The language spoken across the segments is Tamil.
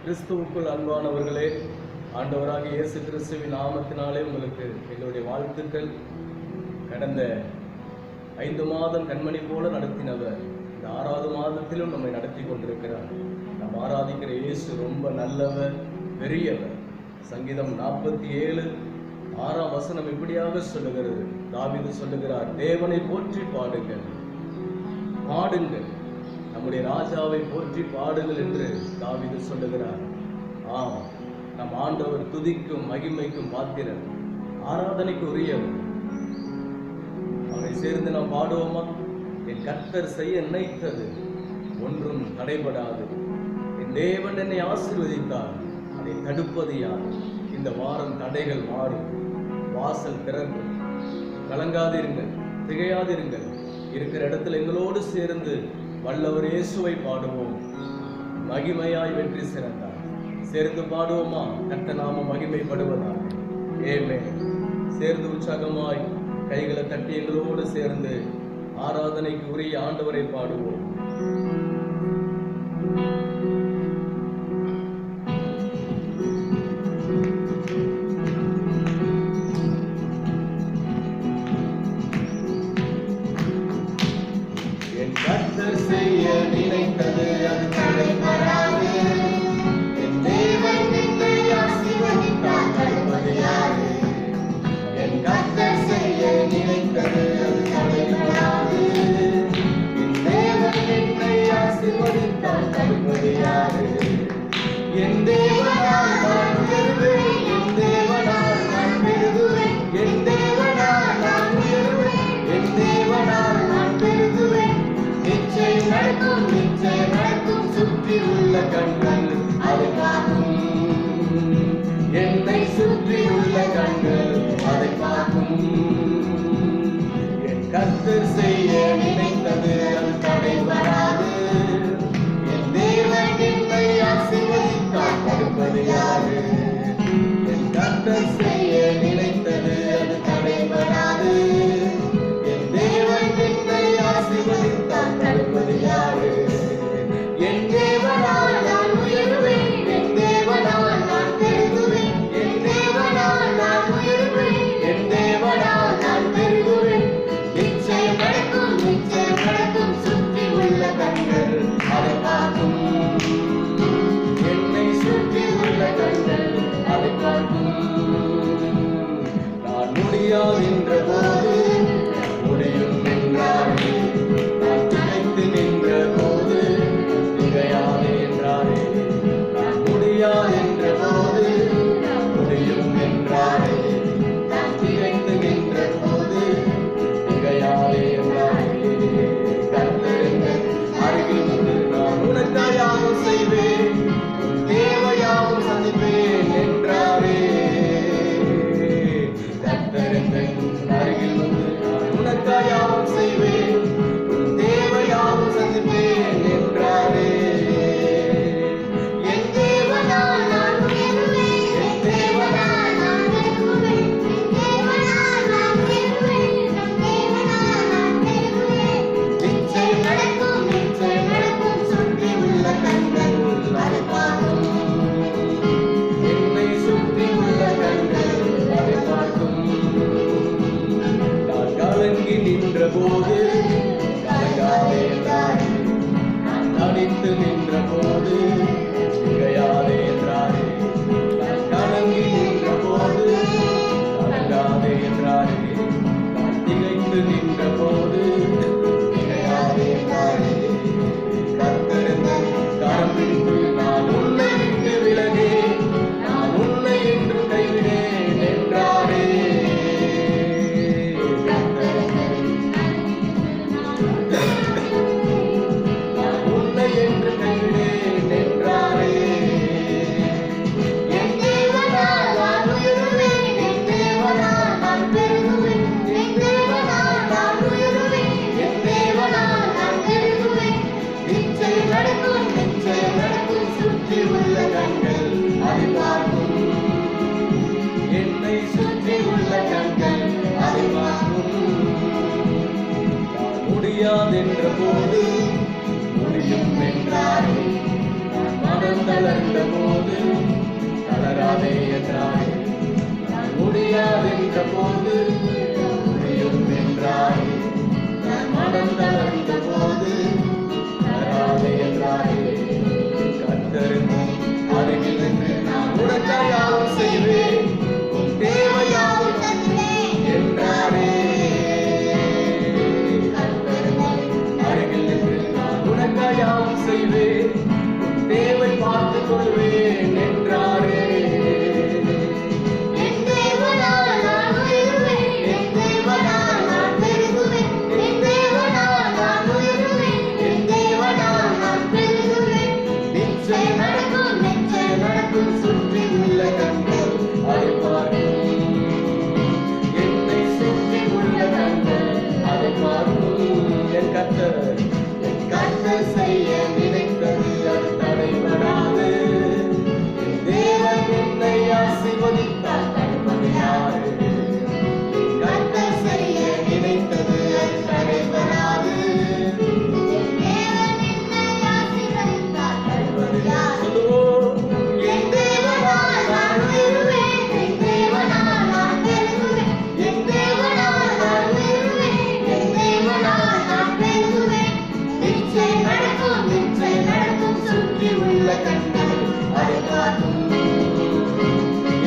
கிறிஸ்துவுக்குள் அன்பானவர்களே, ஆண்டவராக இயேசு கிறிஸ்துவின் நாமத்தினாலே உங்களுக்கு எங்களுடைய வாழ்த்துக்கள். கடந்த 5 மாதம் கண்மணி போல நடத்தினவர் இந்த 6வது மாதத்திலும் நம்மை நடத்தி கொண்டிருக்கிறார். நாம் ஆராதிக்கிற இயேசு ரொம்ப நல்லவர், பெரியவர். சங்கீதம் 47:6 வசனம் இப்படியாக சொல்லுகிறது. தாவீது சொல்லுகிறார், தேவனை போற்றி பாடுங்கள், பாடுங்கள், நம்முடைய ராஜாவை போற்றி பாடுங்கள் என்று தாவீது சொல்லுகிறார். ஆம், நம் ஆண்டவர் துதிக்கும் மகிமைக்கும் பாத்திரர், ஆராதனைக்கு உரியவர். அவரை சேர்ந்து நாம் பாடுவோமா? என் கர்த்தர் செய்ய நினைத்தது ஒன்றும் தடைபடாது. என் தேவன் என்னை ஆசீர்வதித்தார், அதை தடுப்பது யார்? இந்த வாரம் தடைகள் மாறும், வாசல் திறக்கும். கலங்காதிருங்கள், திகையாதிருங்கள். இருக்கிற இடத்துல எங்களோடு சேர்ந்து வல்லவர் இயேசுவை பாடுவோம். மகிமையாய் வெற்றி சிறந்தார். சேர்ந்து பாடுவோமா? கர்த்தர் நாமம் மகிமைப்படுவதாக. ஆமென். சேர்ந்து உற்சாகமாய் கைகளை தட்டி எங்களோடு சேர்ந்து ஆராதனைக்கு உரிய ஆண்டவரை பாடுவோம். என்னை சுற்றியுள்ள கண்கள் அதை பார்க்கும். என் கர்த்தர் செய்ய நினைத்தது அது தடைபடாது. என் தேவன் என்னை ஆசீர்வதித்தார், தடுப்பது யாரு? என் கர்த்தர் செய்ய நினைத்தது அது தடைபடாது. என் தேவன் என்னை ஆசீர்வதித்தார், தடுப்பது யாரு? என் தேவனால் நான் உயர்வேன், என் தேவனால் நான் பெருகுவேன், என் தேவனால் நான் உயர்வேன், என் தேவனால் நான் பெருகுவேன். நிச்சயம் நடக்கும், நிச்சயம் நடக்கும். சுற்றி உள்ள கண்கள் அதை பார்க்கும். என்னை சுற்றி உள்ள கண்கள் அதை பார்க்கும். நான் முடியாதென்ற போது முடியும் என்றாரே, நான் திகைத்து நின்ற போது திகையாதே என்றாரே, நான் முடியாதென்ற போது முடியும் என்றாரே, நான் திகைத்து நின்ற போது திகையாதே என்றாரே. கர்த்தர் எங்கள் அருகில் வந்து நான் உனக்காயாவும் செய்வேன், உன் தேவையாவும் சந்திப்பேன் என்றாரே. கர்த்தர் எங்கள் அருகில் வந்து நான் உனக்காயாவும் செய்வேன், உன் தேவையாவும் சந்திப்பேன் என்றாரே. என் தேவனால் நான் உயர்வேன், என் தேவனால் நான் பெருகுவேன், என் தேவனால் நான் உயர்வேன், என் தேவனால் நான் பெருகுவேன். நிச்சயம் நடக்கும், நிச்சயம் நடக்கும். சுற்றி உள்ள கண்கள் அதை பார்க்கும். என்னை சுற்றி உள்ள கண்கள் அதை பார்க்கும். நான் கலங்கி நின்ற போது கலங்காதே என்றாரே, நான் தனித்து நின்ற போது திகையாதே என்றாரே, நான் கலங்கி நின்ற போது கலங்காதே என்றாரே, நான் திகைத்து நின்ற போது திகையாதே என்றாரே. கர்த்தர் எங்கள் கரம் பிடித்து நான் உன்னை விட்டு விலகேன், நான் உன்னை என்று கைவிடேன் என்றாரே. நான் உன்னை என்று கைவிடேன் என்றாரே. என் தேவனால் நான் உயருவேன், என் தேவனால் நான் பெருகுவேன், என் தேவனால் நான் உயருவேன், என் தேவனால் நான் பெருகுவேன். நிச்சயம் நடக்கும், நிச்சயம் நடக்கும். சுற்றி உள்ள கண்கள் அதை பார்க்கும். என்னை சுற்றி உள்ள கண்கள் அதை பார்க்கும். நான் முடியாதென்ற போது முடியும் என்றாரே, நான் மனம் தளர்ந்த போது தளராதே என்றாய். நான் முடியாதென்ற போது முடியும் என்றாய். நான் மனம் தளர்ந்த போது தளராதே என்றாய். கர்த்தரின் அருகில் நின்று நான் உனக்காய் யாவும் செய்வேன், உன் தேவையாவும் தருவேன் என்றாரே. அருகில் நின்று நான் உனக்காய் யாவும் செய்வேன், உன் தேவை பார்த்துக் கொள்வேன் என்றாரே. என் தேவனால் நான் உயருவேன், என் தேவனால் நான் பெருகுவேன், என் தேவனால் நான் உயருவேன், என் தேவனால் நான் பெருகுவேன். நிச்சயம் நடக்கும், நிச்சயம் நடக்கும். சுற்றி உள்ள கண்கள் அதை பார்க்கும், என்னை சுற்றி உள்ள கண்கள் அதை பார்க்கும். என் கர்த்தர் செய்ய நினைத்தது அது தடைபடாது. என் தேவன் என்னை ஆசீர்வதித்தால் தடுப்பது யாரு? என் கர்த்தர் செய்ய நினைத்தது அது தடைபடாது. என் தேவன் என்னை ஆசீர்வதித்தால் தடுப்பது யார்? சொல்லுவோம், என் தேவனால் நான் உயருவேன், என் தேவனால் நான் பெருகுவேன், என் தேவனால் நான் உயருவேன், என் தேவனால் நான் பெருகுவேன். நிச்சயம் நடக்கும், நிச்சயம் நடக்கும். சுற்றி உள்ள கண்கள் அதை பார்க்கும்,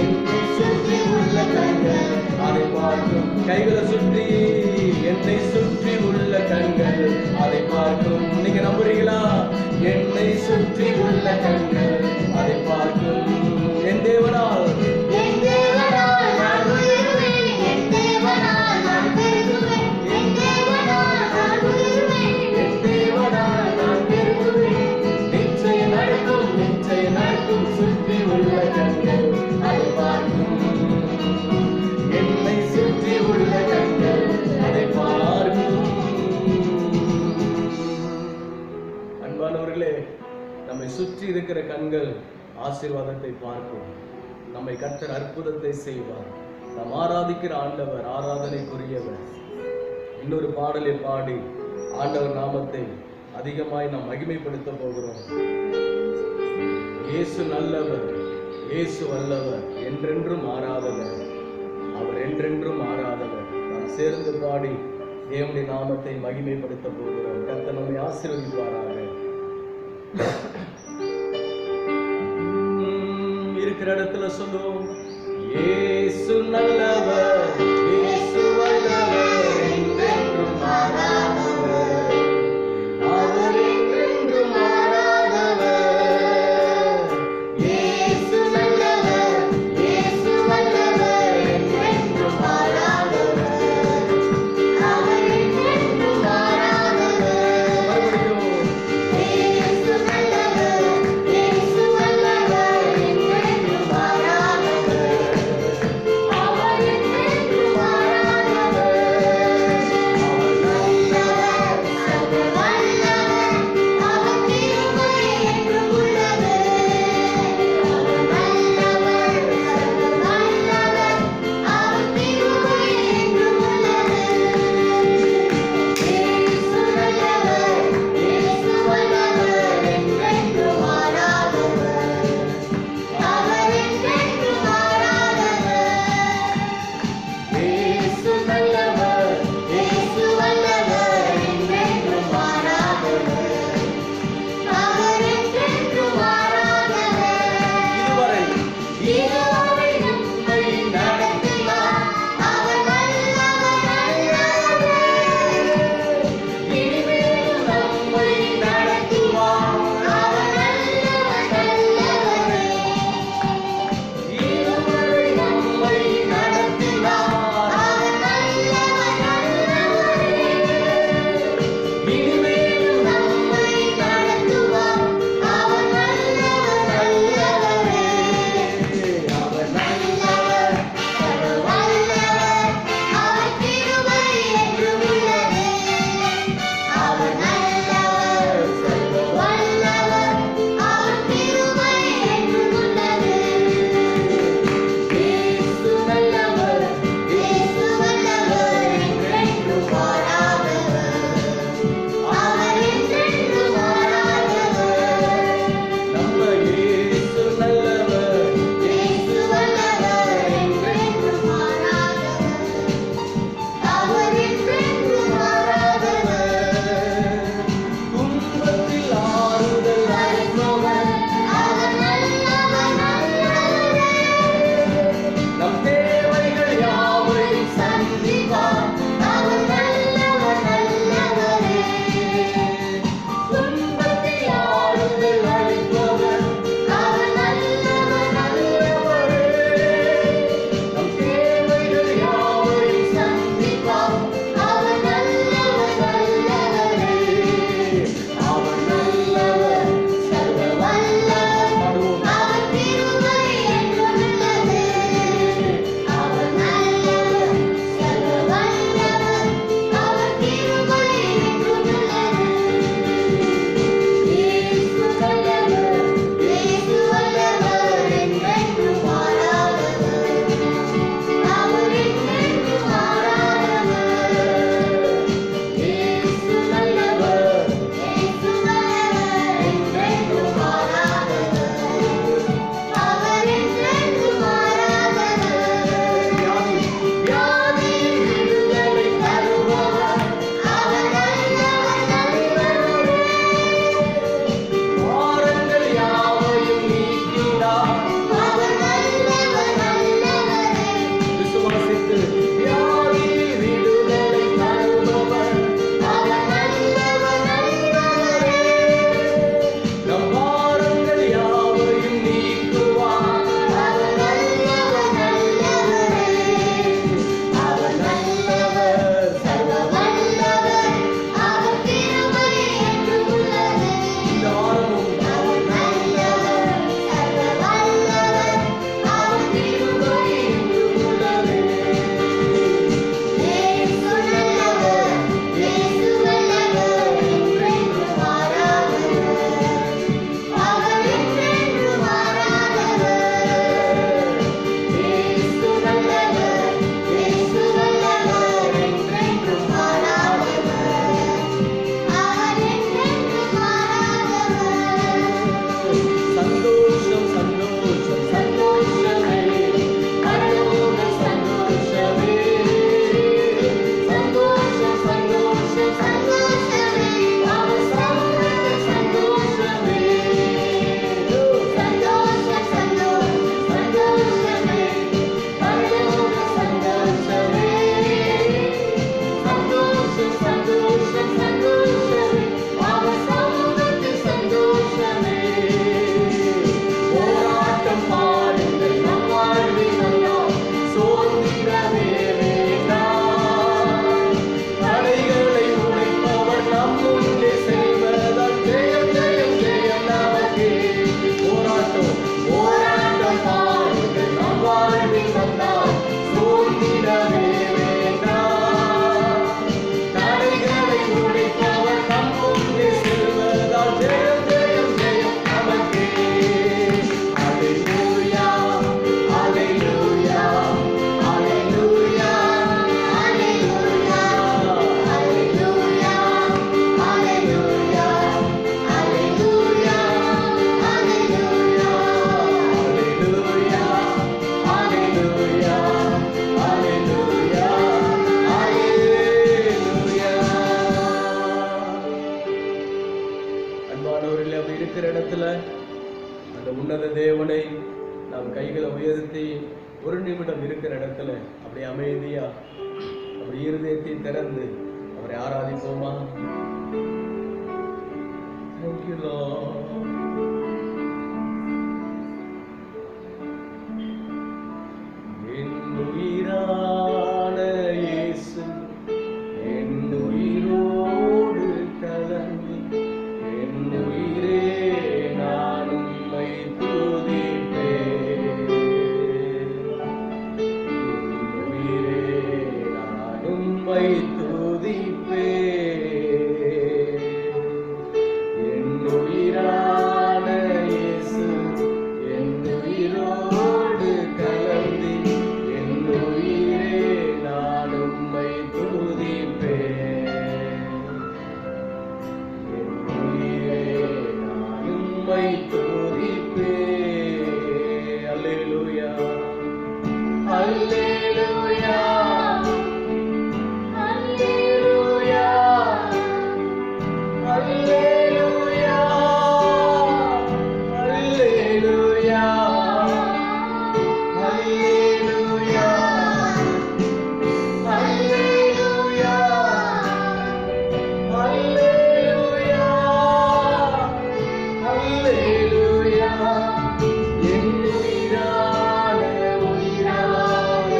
என்னை சுற்றி உள்ள கண்கள் அதை பார்க்கும். கைகளை சுற்றி என்னை சுற்றி உள்ள கண்கள் அதை பார்க்கும். நீங்க நம்புறீங்களா? என்னை சுற்றி உள்ள கண்கள் அதை பார்க்கும். என் தேவனால் என் தேவனால் நான் உயருவேன், என் தேவனால் நான் பெருகுவேன், என் தேவனால் நான் உயருவேன், என் தேவனால் நான் பெருகுவேன். நிச்சயம் நடக்கும், நிச்சயம் நடக்கும். சுற்றி உள்ள கண்கள் அதை பார்க்கும். என்னை சுற்றி உள்ள கண்கள் அதை பார்க்கும். அன்பானவர்களே, நம்மை சுற்றி இருக்கிற கண்கள் ஆசீர்வாதத்தை பார்க்கும். நம்மை கர்த்தர் அற்புதத்தை செய்வார். நாம் ஆராதிக்கிற ஆண்டவர் ஆராதனைக்குரியவர். இன்னொரு பாடலை பாடி ஆண்டவர் நாமத்தை அதிகமாய் நாம் மகிமைப்படுத்த போகிறோம். இயேசு நல்லவர், இயேசு வல்லவர், என்றென்றும் மாறாதவர், அவர் என்றென்றும் மாறாதவர். நாம் சேர்ந்து பாடி தேவனுடைய நாமத்தை மகிமைப்படுத்த போகிறோம். கர்த்தர் நம்மை ஆசீர்வதிப்பாராக. இருக்கிற இடத்துல சொல்லுவோம், இயேசு நல்லவர், இயேசு வல்லவர், என்றென்றும் மாறாதவர், அவர் என்றென்றும் மாறாதவர். இயேசு நல்லவர், இயேசு வல்லவர், என்றென்றும் மாறாதவர், அவர் என்றென்றும் மாறாதவர். மறுபடியும், இயேசு நல்லவர், இயேசு வல்லவர், என்றென்றும் மாறாதவர், அவர் என்றென்றும் தேவனை நாம் கைகளை உயர்த்தி ஒரு நிமிடம் இருக்கிற இடத்துல அப்படியே அமைதியா அப்படி இருதயத்தை திறந்து அவரை ஆராதிப்போமா? Thank you, Lord. என் உயிரான இயேசு என் உயிரோடு கலந்து என் உயிரே நான் உம்மை துதிப்பேன். என் உயிரே நான் உம்மை துதிப்பேன். என் உயிரான இயேசு என் உயிரோடு கலந்து என் உயிரே நான் உம்மை துதிப்பேன். என் உயிரே நான் உம்மை துதிப்பேன். அல்லேலூயா அல்லேலூயா அல்லேலூயா அல்லேலூயா அல்லேலூயா அல்லேலூயா அல்லேலூயா அல்லேலூயா அல்லேலூயா. என் உயிரான உயிரான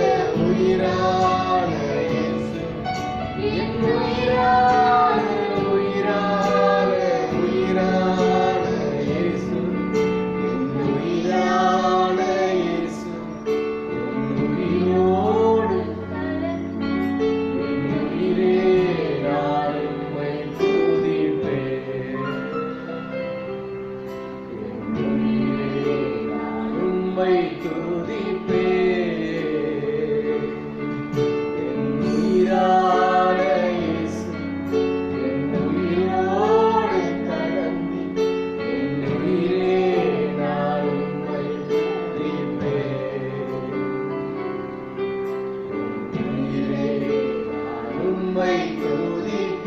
உயிரான இயேசு என் உயிரான உயிரான உயிரான இயேசு என் உயிரான இயேசு என் உயிரோடு என் உயிரே நான் உம்மை துதிப்பேன். என் உயிரே நான் உம்மை துதிப்பேன். என் உயிரான இயேசு என் உயிரோடு கலந்து என் உயிரே நான் உம்மை துதிப்பேன். என் உயிரே நான் உம்மை துதிப்பேன்.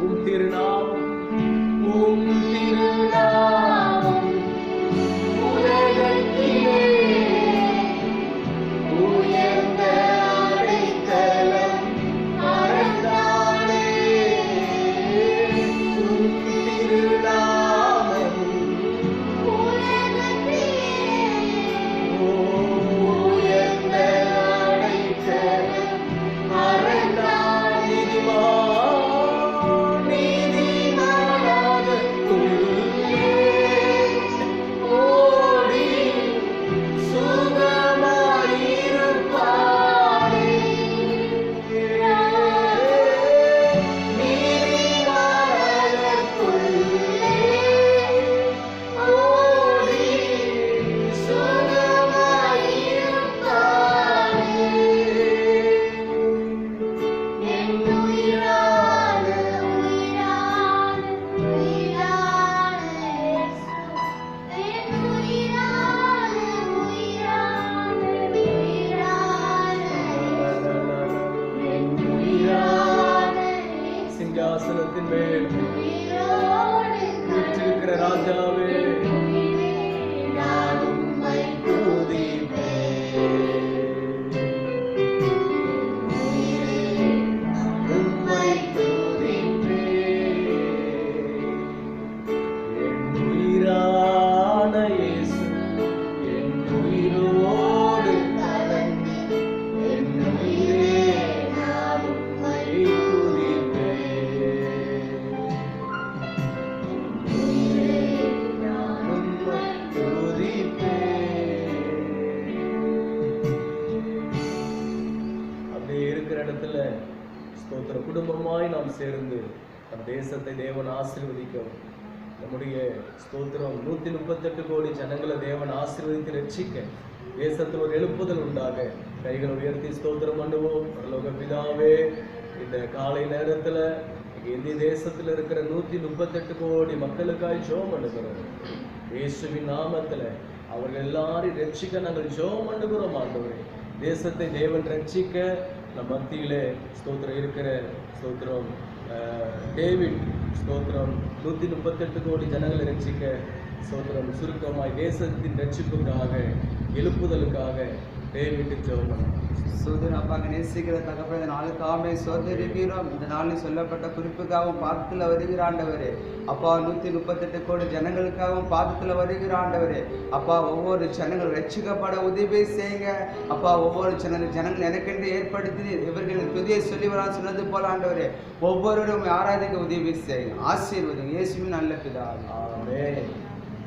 உம் திருநாமம் உலகத்திலே உயர்ந்த அடைக்கலம் அடைந்தானே. உம் திருநாமம் உயர்ந்த அடைக்கலம் அடைந்தான். நீதிமானாக உள்ளே ஓடி சுகமாயிருப்பானே. நீதிமானாக உள்ளே ஓடி சுகமாயிருப்பானே. என் உயிரான உயிரான உயிரான இயேசு என் உயிரான உயிரான உயிரான என் உயிரான சிங்காசனத்தின் மேல் வீற்றிருக்கிற ராஜாவே நான் உம்மை துதிப்பேன். உம்மை துதிப்பேன். என் உயிரான இயேசு என் உயிரோடு கலந்து என் உயிரே நான் உம்மை துதிப்பேன். என் உயிரே நான் உம்மை துதிப்பேன். அப்படியே இருக்கிற இடத்துல ஸ்தோத்திர குடும்பமாய் நாம் சேர்ந்து நம் தேசத்தை தேவன் ஆசீர்வதிக்கவும். நம்முடைய ஸ்தோத்திரம் 138 கோடி ஜனங்களை தேவன் ஆசீர்வதித்து ரட்சிக்க தேசத்தில் ஒரு எழுப்புதல் உண்டாக கைகளை உயர்த்தி ஸ்தோத்திரம் பண்ணுவோம். பரலோக பிதாவே, இந்த காலை நேரத்துல இந்திய தேசத்துல இருக்கிற 138 கோடி மக்களுக்காய் ஜெபம் பண்ணுகிறோம். இயேசுவின் நாமத்துல அவர்கள் எல்லாரும் ரட்சிக்க நாங்கள் ஜெபம் பண்ணுகிறோம். ஆண்டவரே, தேசத்தை தேவன் ரட்சிக்க நம் மத்தியிலே ஸ்தோத்திரம் இருக்கிற ஸ்தோத்திரம் டேவிட் ஸ்தோத்திரம் 138 கோடி ஜனங்களை ரட்சிக்க சோதரம் சுருக்கமாய் தேசத்தின் ரட்சிப்புக்காக எழுப்புதலுக்காக தேவிட்டு ஜெபம் பண்ணுவோம். சோதரன் அப்பாங்க நேசிக்கிற தகப்பன் இந்த நாளுக்காக சோதரிக்கிறோம். இந்த நாளில் சொல்லப்பட்ட குறிப்புக்காகவும் பாதத்தில் வருகிற ஆண்டவரே அப்பா 138 கோடி ஜனங்களுக்காகவும் பாதத்தில் வருகிற ஆண்டவரே அப்பா ஒவ்வொரு ஜனங்கள் ரட்சிக்கப்பட உதவி செய்யுங்க அப்பா. ஒவ்வொரு ஜனங்கள் எனக்கென்று ஏற்படுத்தி இவர்களின் துதியை சொல்லி வரான்னு சொன்னது போல ஆண்டவரே ஒவ்வொருவரும் ஆராதிக்க உதவி செய்யுங்க. ஆசீர்வதிங்க இயேசுவின் நல்ல பிதாவே. ஆமென்.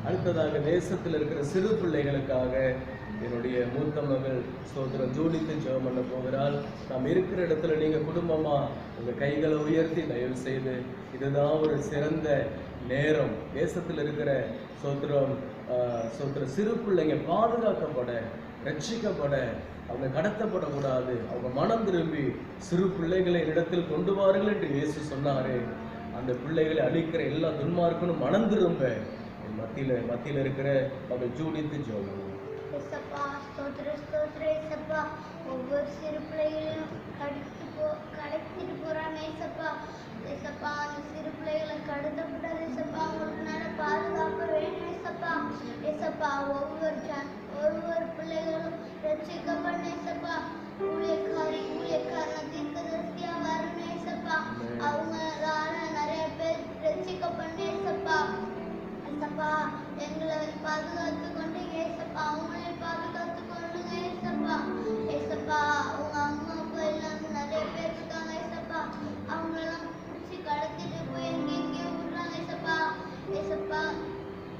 அடுத்ததாக தேசத்தில் இருக்கிற சிறு பிள்ளைகளுக்காக என்னுடைய மூத்த மகள் சோதரன் ஜூலித்து ஜெபம் பண்ண போகிறாள். நாம் இருக்கிற இடத்துல நீங்கள் குடும்பமா உங்கள் கைகளை உயர்த்தி தயவு செய்து இதுதான் ஒரு சிறந்த நேரம். தேசத்தில் இருக்கிற சோத்திர சிறு பிள்ளைங்க பாதுகாக்கப்பட ரட்சிக்கப்பட அவங்க கடத்தப்படக்கூடாது. அவங்க மனம் திரும்பி சிறு பிள்ளைகளை இடத்தில் கொண்டு வாருங்கள் என்று இயேசு சொன்னாரே. அந்த பிள்ளைகளை அழிக்கிற எல்லா துன்மார்க்கனும் மனம் திரும்ப மத்தியில் இருக்கிற அவர்கள் ஜூடித்து ஜெபம். ஏசப்பா ஸ்தோத்திர ஏசப்பா. ஒவ்வொரு சிறு பிள்ளைகளையும் கடத்திட்டு போறாங்க ஏசப்பா. ஏசப்பா அந்த சிறு பிள்ளைகளை கடத்தப்படாது ஏசப்பா. அவங்களுக்கு நல்ல பாதுகாப்பு வேணும் ஏசப்பா. ஏசப்பா ஒவ்வொரு பிள்ளைகளும் ரட்சிக்கப்பட ஏசப்பா. ஊழியக்காரன் தீர்க்கதரிசியா வரணும் ஏசப்பா. அவங்களால நிறைய பேர் ரட்சிக்கப்பட ஏசப்பா. ஏசப்பா எங்களை பாதுகாத்து கொண்டு ஏசப்பா அவங்களே பாதுகாத்து கொள்ளுங்க ஏசப்பா. ஏசப்பா அவங்க அம்மா அப்பா எல்லாமே நிறைய பேர் இருக்காங்க ஏசப்பா. அவங்களெல்லாம் பிடிச்சி கடத்திட்டு போய் எங்கேயோ விடுறாங்க ஏசப்பா. ஏசப்பா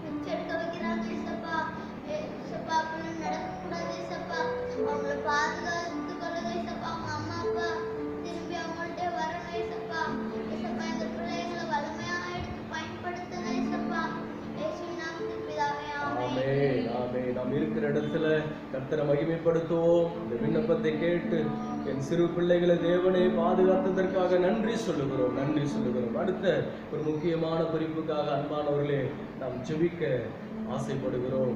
பிச்செடுக்க வைக்கிறாங்க ஏசப்பா. ஏசப்பா அப்படிலாம் நடக்கக்கூடாது ஏசப்பா. அவங்கள பாதுகாத்து கொள்ளுங்க ஏசப்பா. அவங்க அம்மா அப்பா திரும்பி அவங்கள்ட்ட வரணும் ஏசப்பா. ஏசப்பா இந்த பிள்ளைங்களை வலிமையாக எடுத்து பயன்படுத்துங்க ஏசப்பா. நாம் இருக்கிற இடத்துல கர்த்தரை மகிமைப்படுத்துவோம். இந்த விண்ணப்பத்தை கேட்டு என் சிறு பிள்ளைகளை தேவனை பாதுகாத்ததற்காக நன்றி சொல்லுகிறோம். அடுத்த ஒரு முக்கியமான குறிப்புக்காக அன்பானவர்களே நாம் ஜெபிக்க ஆசைப்படுகிறோம்.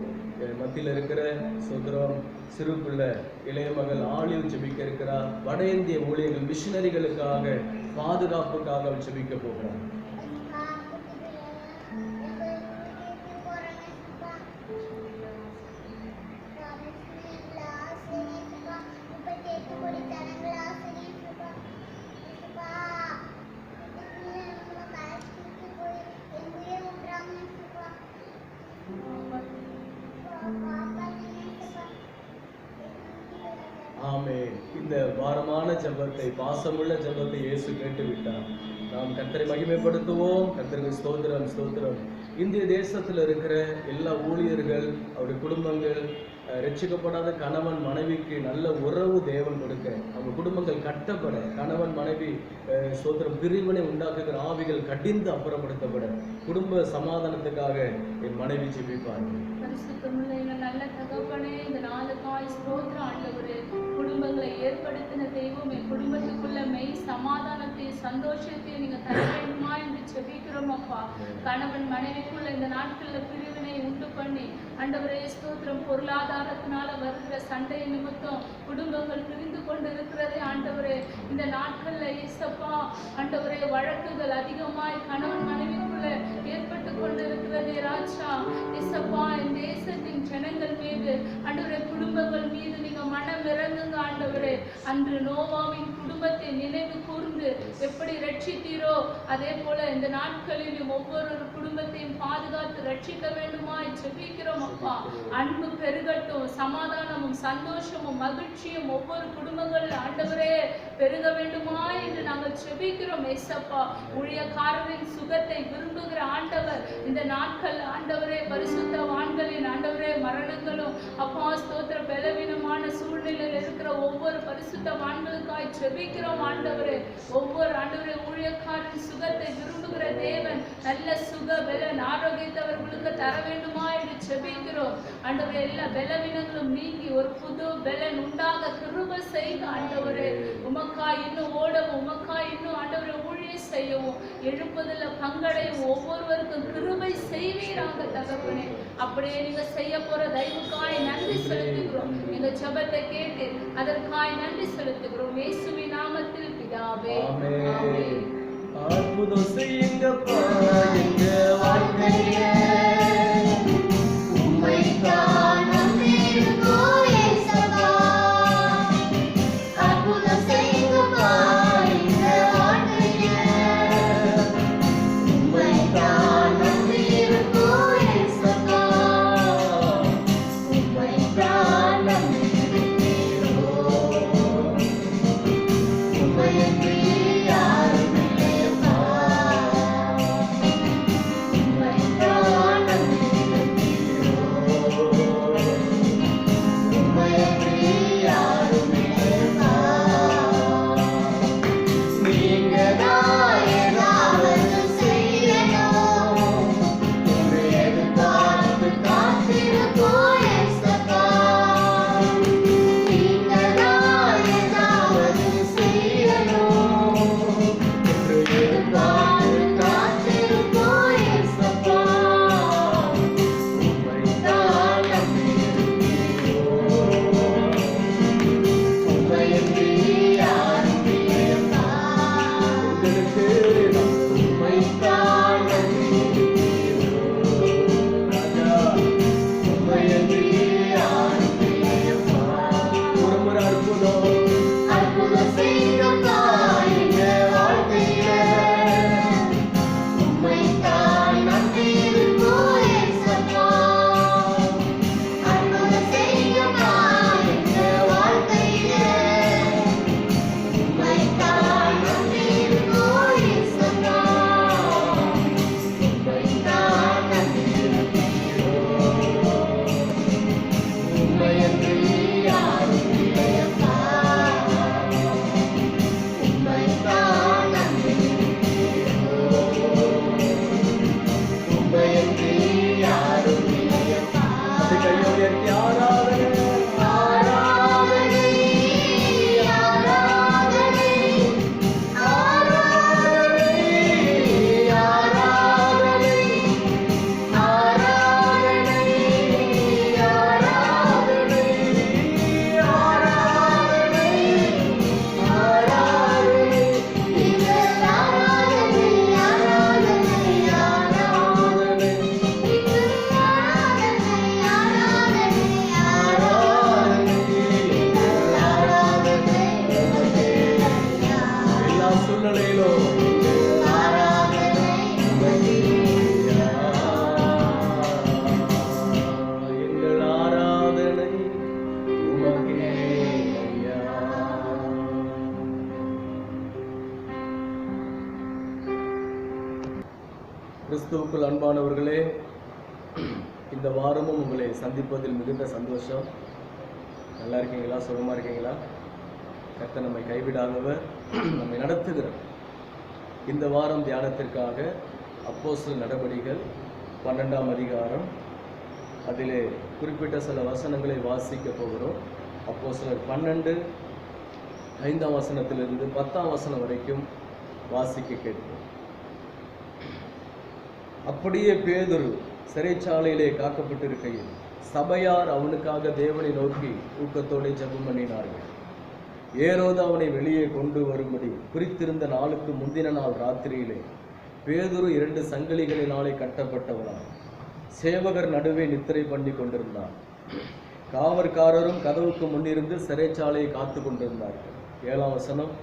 மத்தியில் இருக்கிற சோதரம் சிறு பிள்ளை இளைய மகள் ஆலிவ் ஜெபிக்க இருக்கிறார். வட இந்திய ஊழியர்கள் மிஷினரிகளுக்காக பாதுகாப்புக்காக ஜெபிக்க போகிறார். ஆமென். இந்த பாரமான ஜெபத்தை பாசமுள்ள ஜெபத்தை இயேசு கேட்டு விட்டார். நாம் கர்த்தரை மகிமைப்படுத்துவோம். கர்த்தருக்கு ஸ்தோத்திரம். இந்திய தேசத்தில் இருக்கிற எல்லா ஊழியர்கள் அவருடைய குடும்பங்கள் ரட்சிக்கப்படாத கணவன் மனைவிக்கு நல்ல உறவு தேவன் கொடுக்க அவங்க குடும்பங்கள் கட்டப்பட கணவன் மனைவி சோதரம் பிரிவினை உண்டாக்குகிற ஆவிகள் கடிந்து அப்புறப்படுத்தப்பட குடும்ப சமாதானத்துக்காக என் மனைவி ஜெபிப்பார்கள். நல்ல தகப்பனே இந்த நாளுக்காய் ஸ்தோத்திரம் ஆண்டவரே. குடும்பங்களை ஏற்படுத்தின தெய்வம் என் குடும்பத்துக்குள்ள மெய் சமாதானத்தை சந்தோஷத்தை நீங்க தர வேண்டுமா என்று ஜெபிக்கிறோம் அப்பா. கணவன் மனைவிக்குள்ள இந்த நாட்கள்ல பிரிவினை உண்டு பண்ணி ஆண்டவரே ஸ்தோத்திரம் பொருளாதாரத்தினால வருகிற சண்டை நிமித்தம் குடும்பங்கள் பிரிந்து கொண்டு இருக்கிறதே ஆண்டவரே. இந்த நாட்கள்ல இயேசப்பா ஆண்டவரே வழக்குகள் அதிகமாய் கணவன் மனைவிக்குள்ள ஏற்பட்டு கொண்டு இருக்கிறதே ராஜா. இயேசப்பா இந்த தேசத்தின் ஜனங்கள் மீது ஆண்டவரே குடும்பங்கள் மீது நீங்க மனம் இறங்குங்க ஆண்டவரே. அன்று நோவாவின் குடும்பத்தை நினைவு கூர்ந்து எப்படி ரட்சித்தீரோ அதே போல இந்த நாட்களிலும் ஒவ்வொரு குடும்பத்தையும் பாதுகாத்து ரட்சிக்க வேண்டுமா ஜெபிக்கிறோம் அப்பா. அன்பு பெருகட்டும், சமாதானமும் சந்தோஷமும் மகிழ்ச்சியும் ஒவ்வொரு குடும்பங்கள் ஆண்டவரே பெருக வேண்டுமா என்று நாங்கள் ஜெபிக்கிறோம் ஏசப்பா. ஊழியக்காரரின் சுகத்தை விரும்புகிற ஆண்டவர் இந்த நாட்கள் ஆண்டவரே பரிசுத்தவான்களின் ஆண்டவரே மரணங்களும் அப்பா ஸ்தோத்திர பலவீனமான சூழ்நிலையில் இருக்கிற ஒவ்வொரு பரிசுத்தவான்களுக்காய் ஜெபிக்கிறோம் ஆண்டவரே. ஒவ்வொரு ஆண்டவரே ஊழியக்காரரின் சுகத்தை விரும்புகிற தேவன் நல்ல சுக பலன் ஆரோக்கியத்தை அவர்களுக்கு தர வேண்டுமா என்று ஜெபிக்கிறோம் ஆண்டவரே. எல்லா பலவீனங்களும் நீங்கி ஒரு புது பலன் உண்டாக கிருபை செய்க ஆண்டவரே. உமக்காய் இன்னும் ஓடவும் உமக்காய் இன்னும் ஆண்டவரே ஊழியம் செய்யவும் எழுப்பதில் பங்கடையும் ஒவ்வொருவருக்கும் கிருபை செய்வீராக தகப்பனே. அப்படியே நீங்க செய்ய போற தயவுக்காய் நன்றி செலுத்துகிறோம். எங்க ஜெபத்தை கேட்டு அதற்காய் நன்றி செலுத்துகிறோம் இயேசுவின் நாமத்தில் பிதாவே ஆமென். அற்புதம் செய்யுங்கப்பா எங்க வாழ்க்கையில கிறிஸ்துவுக்குள் அன்பானவர்களே, இந்த வாரமும் உங்களை சந்திப்பதில் மிகுந்த சந்தோஷம். நல்லா இருக்கீங்களா? சுகமாக இருக்கீங்களா? கர்த்தர் நம்மை கைவிடாதவர், நம்மை நடத்துகிறார். இந்த வாரம் தியானத்திற்காக அப்போஸ்தலர் நடபடிகள் 12ஆம் அதிகாரம், அதிலே குறிப்பிட்ட சில வசனங்களை வாசிக்க போகிறோம். அப்போஸ்தலர் 12 5ஆம் வசனத்திலிருந்து 10ஆம் வசனம் வரைக்கும் வாசிக்க கேட்போம். அப்படியே பேதுரு சிறைச்சாலையிலே காக்கப்பட்டிருக்கையில் சபையார் அவனுக்காக தேவனை நோக்கி ஊக்கத்தோடு ஜெபம் பண்ணினார்கள். ஏரோது அவனை வெளியே கொண்டு வரும்படி குறித்திருந்த நாளுக்கு முந்தின நாள் ராத்திரியிலே பேதுரு 2 சங்கிலிகளினாலே கட்டப்பட்டவனான் சேவகர் நடுவே நித்திரை பண்ணி கொண்டிருந்தான். காவற்காரரும் கதவுக்கு முன்னிருந்து சிறைச்சாலையை காத்து கொண்டிருந்தார்கள். 7ஆம் வசனம்,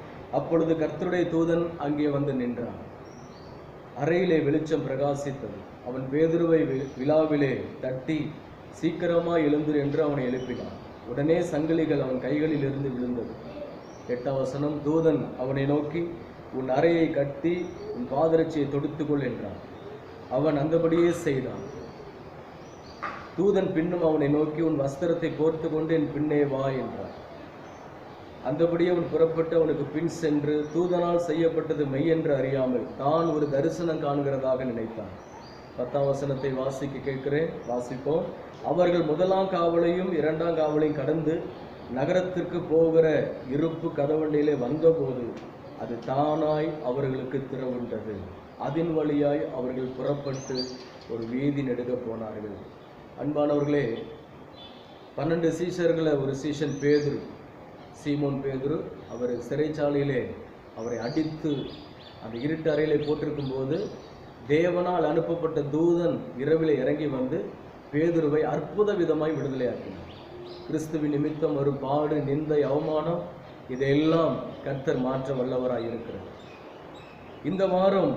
அப்பொழுது கர்த்தருடைய தூதன் அங்கே வந்து நின்றான். அறையிலே வெளிச்சம் பிரகாசித்தது. அவன் பேதுருவை விழாவிலே தட்டி சீக்கிரமாய் எழுந்து என்று அவனை எழுப்பினான். உடனே சங்கிலிகள் அவன் கைகளில் இருந்து விழுந்தது. 8ஆம் வசனம், தூதன் அவனை நோக்கி உன் அறையை கட்டி உன் பாதரட்சியை தொடுத்துக்கொள் என்றான். அவன் அந்தபடியே செய்தான். தூதன் பின்னும் அவனை நோக்கி உன் வஸ்திரத்தை கோர்த்து கொண்டு என் பின்னே வா என்றான். அந்தபடியே அவன் புறப்பட்டு அவனுக்கு பின் சென்று தூதனால் செய்யப்பட்டது மெய் என்று அறியாமல் தான் ஒரு தரிசனம் காண்கிறதாக நினைத்தான். 10ஆம் வசனத்தை வாசிக்க கேட்கிறேன், வாசிப்போம். அவர்கள் 1ஆம் காவலையும் 2ஆம் காவலையும் கடந்து நகரத்திற்கு போகிற இருப்பு கதவண்டியிலே வந்தபோது அது தானாய் அவர்களுக்கு திறவுண்டது. அதன் வழியாய் அவர்கள் புறப்பட்டு ஒரு வீதி நெடுக போனார்கள். அன்பானவர்களே, 12 சீஷர்களை ஒரு சீஷன் பேதுரு, சீமோன் பேதுரு, அவர் சிறைச்சாலையிலே அவரை அடித்து அந்த இருட்டு அறையிலே போட்டிருக்கும் போது தேவனால் அனுப்பப்பட்ட தூதன் இரவிலே இறங்கி வந்து பேதுருவை அற்புத விதமாய் விடுதலையாக்கினார். கிறிஸ்துவின் நிமித்தம் ஒரு பாடு, நிந்தை, அவமானம், இதையெல்லாம் கர்த்தர் மாற்ற வல்லவராய் இருக்கிறார். இந்த வாரம்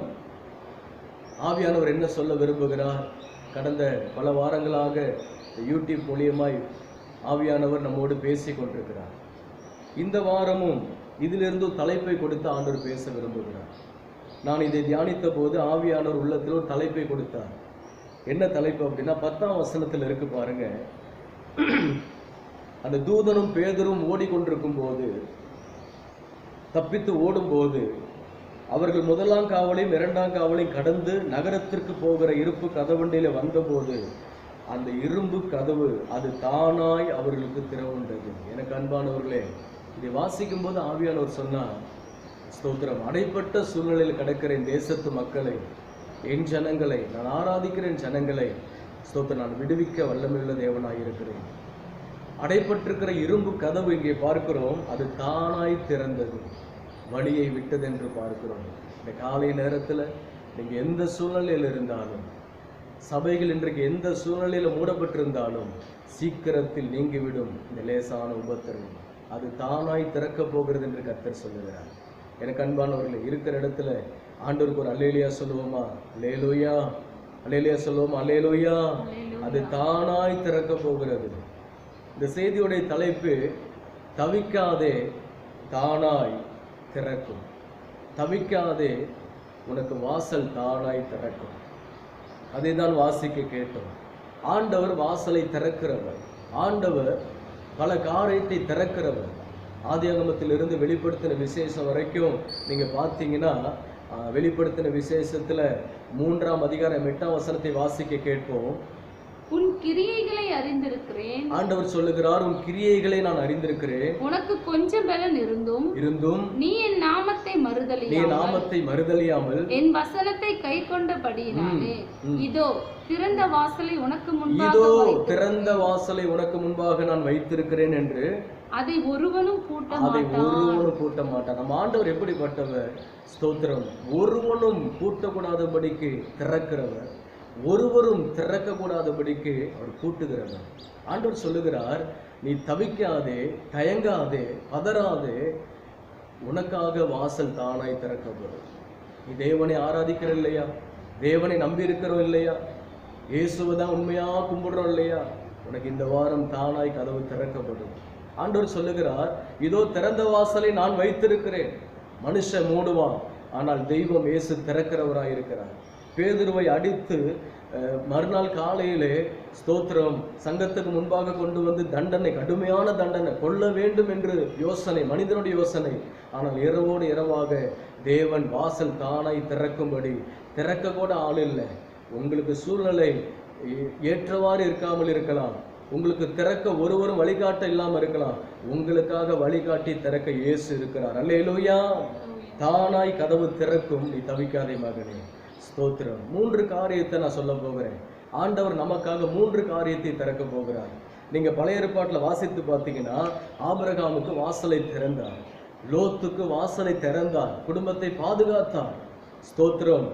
ஆவியானவர் என்ன சொல்ல விரும்புகிறார்? கடந்த பல வாரங்களாக யூடியூப் மூலியமாய் ஆவியானவர் நம்மோடு பேசி கொண்டிருக்கிறார். இந்த வாரமும் இதிலிருந்து தலைப்பை கொடுத்து ஆண்டவர் பேச விரும்புகிறார். நான் இதை தியானித்த போது ஆவியானவர் உள்ளத்தில் ஒரு தலைப்பை கொடுத்தார். என்ன தலைப்பு அப்படின்னா 10ஆம் வசனத்தில் இருக்கு பாருங்க. அந்த தூதனும் பேதரும் ஓடிக்கொண்டிருக்கும் போது, தப்பித்து ஓடும்போது அவர்கள் 1ஆம் காவலையும் 2ஆம் காவலையும் கடந்து நகரத்திற்கு போகிற இருப்பு கதவண்டியில வந்தபோது அந்த இரும்பு கதவு அது தானாய் அவர்களுக்கு திறவுண்டது. எனக்கு அன்பானவர்களே, இதை வாசிக்கும் போது ஆவியானவர் சொன்னார், ஸ்தோத்திரம், அடைப்பட்ட சூழ்நிலையில் கிடக்கிற என் தேசத்து மக்களை, என் ஜனங்களை, நான் ஆராதிக்கிற என் ஜனங்களை ஸ்தோத்திரம் நான் விடுவிக்க வல்லமையுள்ள தேவனாய் இருக்கிறேன். அடைப்பட்டிருக்கிற இரும்பு கதவு இங்கே பார்க்கிறோம், அது தானாய் திறந்தது, வழியை விட்டது என்று பார்க்கிறோம். இந்த காலை நேரத்தில் நீங்கள் எந்த சூழ்நிலையில் இருந்தாலும், சபைகள் இன்றைக்கு எந்த சூழ்நிலையில் மூடப்பட்டிருந்தாலும் சீக்கிரத்தில் நீங்கிவிடும் இந்த லேசான உபத்திரவம். அது தானாய் திறக்க போகிறது என்று கர்த்தர் சொல்லுகிறார். எனக்கு அன்பானவர்களே, இருக்கிற இடத்துல ஆண்டவருக்கு ஒரு அல்லேலூயா சொல்லுவோமா? அல்லேலூயா, அல்லேலூயா சொல்லுவோமா? அல்லேலூயா. அது தானாய் திறக்க போகிறது. இந்த செய்தியுடைய தலைப்பு, தவிக்காதே தானாய் திறக்கும். தவிக்காதே, உனக்கு வாசல் தானாய் திறக்கும். அதை தான் வாசிக்க கேட்டோம். ஆண்டவர் வாசலை திறக்கிறவர். ஆண்டவர் பல காரியத்தை திறக்கிறவர். ஆதியாகமத்திலிருந்து வெளிப்படுத்தின விசேஷம் வரைக்கும் நீங்க பார்த்தீங்கன்னா, வெளிப்படுத்தின விசேஷத்துல 3ஆம் அதிகாரம் 8ஆம் வசனத்தை வாசிக்க கேட்போம். உன் கிரியைகளை அறிந்திருக்கிறேன். ஆண்டவர் சொல்லுகிறார், உன் கிரியைகளை நான் அறிந்திருக்கிறேன். உனக்கு கொஞ்சம் பலன் இருந்தும் நீ என் நாமத்தை மறுதலியாமல் என் வசனத்தை கைக்கொண்டபடியினாலே இதோ திறந்த வாசலை உனக்கு முன்பாக நான் வைத்திருக்கிறேன் என்று அதை ஒருவனும் பூட்ட மாட்டான். நம்ம ஆண்டவர் எப்படிப்பட்டவர்? ஸ்தோத்திரம், ஒருவனும் பூட்டக்கூடாதபடிக்கு திறக்கிறவர், ஒருவரும் திறக்கக்கூடாதபடிக்கு அவர் பூட்டுகிறவர். ஆண்டவர் சொல்லுகிறார், நீ தவிக்காதே, தயங்காதே, பதறாதே, உனக்காக வாசல் தானாய் திறக்கப்படும். நீ தேவனை ஆராதிக்கிற இல்லையா? தேவனை நம்பி இருக்கிறோம் இல்லையா? இயேசுவை தான் உண்மையா கும்பிடுறோம் இல்லையா? உனக்கு இந்த வாரம் தானாய் கதவு திறக்கப்படும். ஆண்டவர் சொல்லுகிறார், இதோ திறந்த வாசலை நான் வைத்திருக்கிறேன். மனுஷன் மூடுவான், ஆனால் தெய்வம் இயேசு திறக்கிறவராய் இருக்கிறார். பேதுருவை அடித்து மறுநாள் காலையிலே ஸ்தோத்திரம் சங்கத்துக்கு முன்பாக கொண்டு வந்து தண்டனை, கடுமையான தண்டனை, கொல்ல வேண்டும் என்று யோசனை, மனிதனுடைய யோசனை. ஆனால் இரவோடு இரவாக தேவன் வாசல் தானாய் திறக்கும்படி, திறக்க கூட ஆள் இல்லை. உங்களுக்கு சூழ்நிலை ஏற்றவாறு இருக்காமல் இருக்கலாம், உங்களுக்கு திறக்க ஒருவரும் வழிகாட்ட இல்லாமல் இருக்கலாம். உங்களுக்காக வழிகாட்டி திறக்க இயேசு இருக்கிறார். அல்லேலூயா. தானாய் கதவு திறக்கும், நீ தவிக்காதே மகனே. ஸ்தோத்திரம். 3 காரியத்தை நான் சொல்ல போகிறேன். ஆண்டவர் நமக்காக 3 காரியத்தை திறக்க போகிறார். நீங்க பழைய ஏற்பாட்டில் வாசித்து பார்த்தீங்கன்னா, ஆபிரகாமுக்கு வாசலை திறந்தார், லோத்துக்கு வாசலை திறந்தார், குடும்பத்தை பாதுகாத்தார். ஸ்தோத்திரம்.